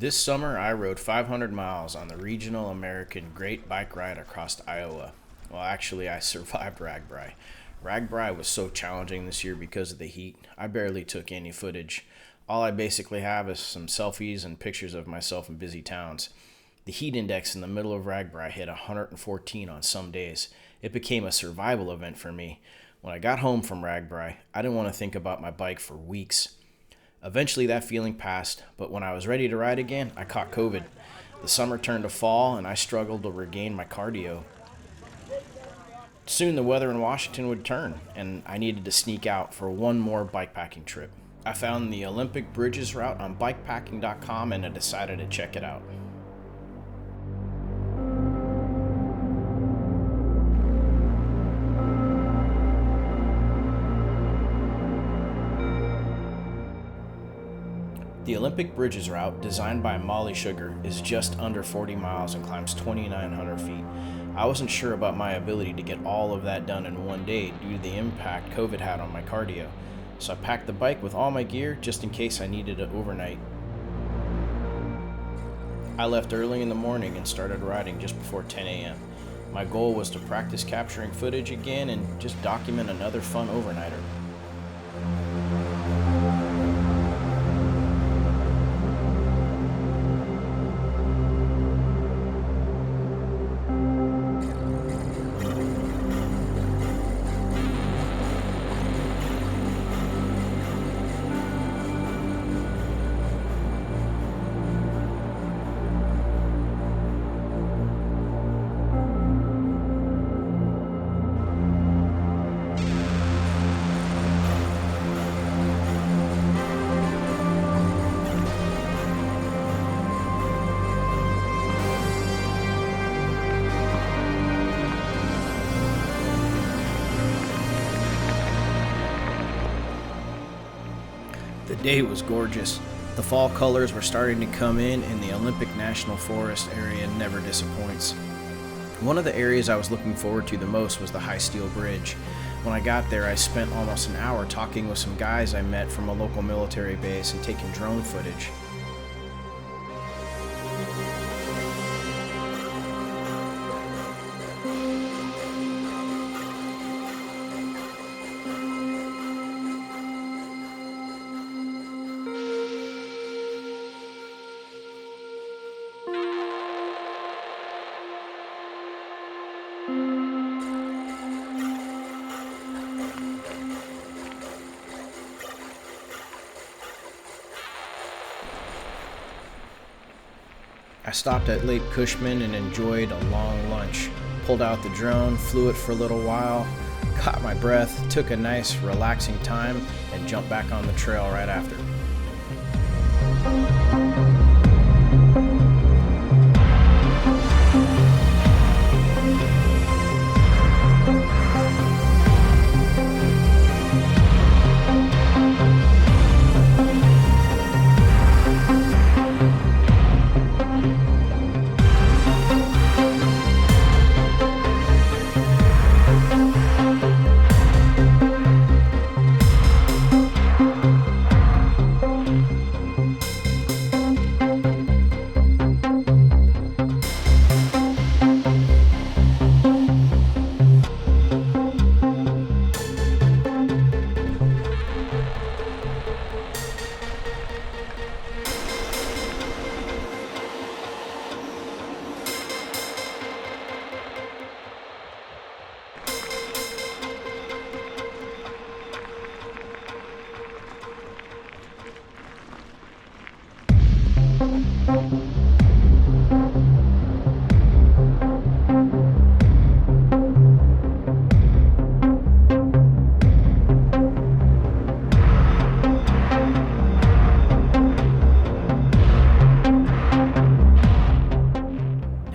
This summer, I rode 500 miles on the regional American Great Bike Ride across Iowa. Well, actually, I survived Ragbri. Ragbri was so challenging this year because of the heat. I barely took any footage. All I basically have is some selfies and pictures of myself in busy towns. The heat index in the middle of Ragbri hit 114 on some days. It became a survival event for me. When I got home from Ragbri, I didn't want to think about my bike for weeks. Eventually that feeling passed, but when I was ready to ride again, I caught COVID. The summer turned to fall and I struggled to regain my cardio. Soon the weather in Washington would turn and I needed to sneak out for one more bikepacking trip. I found the Olympic Bridges route on bikepacking.com and I decided to check it out. The Olympic Bridges route, designed by Molly Sugar, is just under 40 miles and climbs 2,900 feet. I wasn't sure about my ability to get all of that done in one day due to the impact COVID had on my cardio, so I packed the bike with all my gear just in case I needed it overnight. I left early in the morning and started riding just before 10 a.m. My goal was to practice capturing footage again and just document another fun overnighter. The day was gorgeous. The fall colors were starting to come in and the Olympic National Forest area never disappoints. One of the areas I was looking forward to the most was the High Steel Bridge. When I got there, I spent almost an hour talking with some guys I met from a local military base and taking drone footage. I stopped at Lake Cushman and enjoyed a long lunch. Pulled out the drone, flew it for a little while, caught my breath, took a nice relaxing time, and jumped back on the trail right after.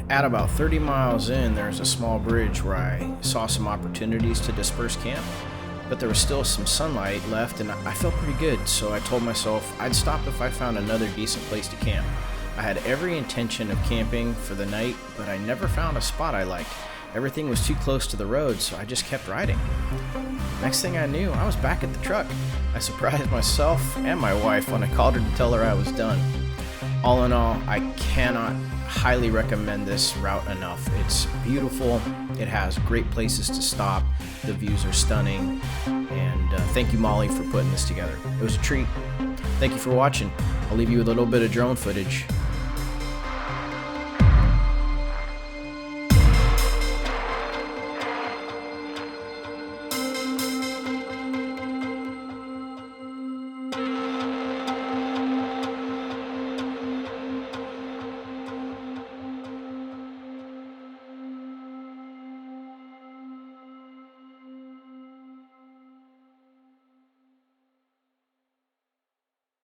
At about 30 miles in, there's a small bridge where I saw some opportunities to disperse camp, but there was still some sunlight left and I felt pretty good, so I told myself I'd stop if I found another decent place to camp. I had every intention of camping for the night, but I never found a spot I liked. Everything was too close to the road, so I just kept riding. Next thing I knew, I was back at the truck. I surprised myself and my wife when I called her to tell her I was done. All in all, I cannot highly recommend this route enough. It's beautiful. It has great places to stop. The views are stunning. And thank you, Molly, for putting this together. It was a treat. Thank you for watching. I'll leave you with a little bit of drone footage.